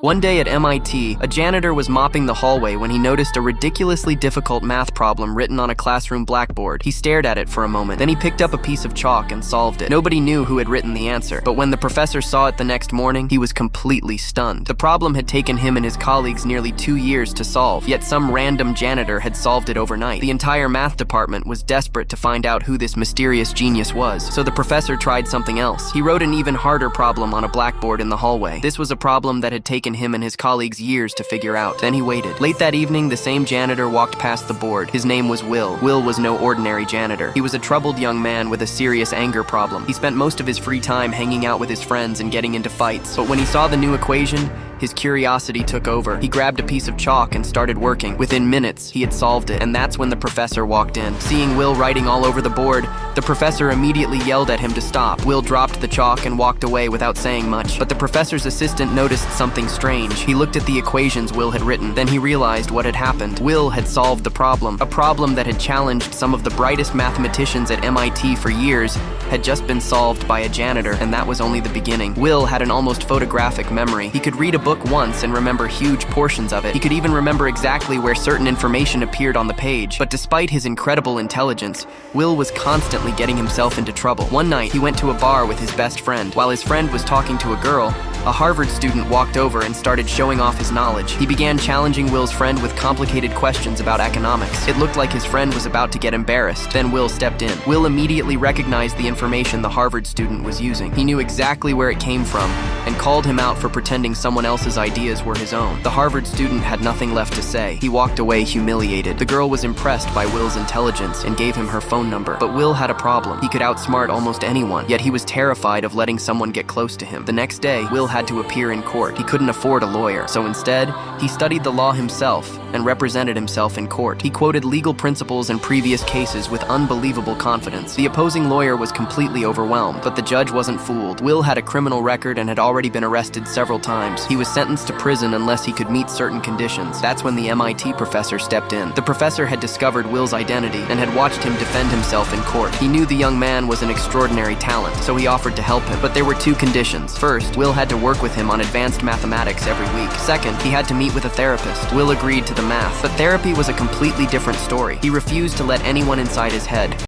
One day at MIT, a janitor was mopping the hallway when he noticed a ridiculously difficult math problem written on a classroom blackboard. He stared at it for a moment, then he picked up a piece of chalk and solved it. Nobody knew who had written the answer, but when the professor saw it the next morning, he was completely stunned. The problem had taken him and his colleagues nearly 2 years to solve, yet some random janitor had solved it overnight. The entire math department was desperate to find out who this mysterious genius was, so the professor tried something else. He wrote an even harder problem on a blackboard in the hallway. This was a problem that had taken him and his colleagues years to figure out. Then he waited. Late that evening, the same janitor walked past the board. His name was Will. Will was no ordinary janitor. He was a troubled young man with a serious anger problem. He spent most of his free time hanging out with his friends and getting into fights. But when he saw the new equation, his curiosity took over. He grabbed a piece of chalk and started working. Within minutes, he had solved it, and that's when the professor walked in. Seeing Will writing all over the board, the professor immediately yelled at him to stop. Will dropped the chalk and walked away without saying much, but the professor's assistant noticed something strange. He looked at the equations Will had written. Then he realized what had happened. Will had solved the problem. A problem that had challenged some of the brightest mathematicians at MIT for years had just been solved by a janitor, and that was only the beginning. Will had an almost photographic memory. He could read a book once and remember huge portions of it. He could even remember exactly where certain information appeared on the page. But despite his incredible intelligence, Will was constantly getting himself into trouble. One night, he went to a bar with his best friend. While his friend was talking to a girl, a Harvard student walked over and started showing off his knowledge. He began challenging Will's friend with complicated questions about economics. It looked like his friend was about to get embarrassed. Then Will stepped in. Will immediately recognized the information the Harvard student was using. He knew exactly where it came from and called him out for pretending someone else's ideas were his own. The Harvard student had nothing left to say. He walked away humiliated. The girl was impressed by Will's intelligence and gave him her phone number. But Will had a problem. He could outsmart almost anyone, yet he was terrified of letting someone get close to him. The next day, Will had to appear in court. He couldn't afford a lawyer, so instead, he studied the law himself and represented himself in court. He quoted legal principles and previous cases with unbelievable confidence. The opposing lawyer was completely overwhelmed, but the judge wasn't fooled. Will had a criminal record and had already been arrested several times. He was sentenced to prison unless he could meet certain conditions. That's when the MIT professor stepped in. The professor had discovered Will's identity and had watched him defend himself in court. He knew the young man was an extraordinary talent, so he offered to help him. But there were two conditions. First, Will had to work with him on advanced mathematics every week. Second, he had to meet with a therapist. Will agreed to the math, but therapy was a completely different story. He refused to let anyone inside his head.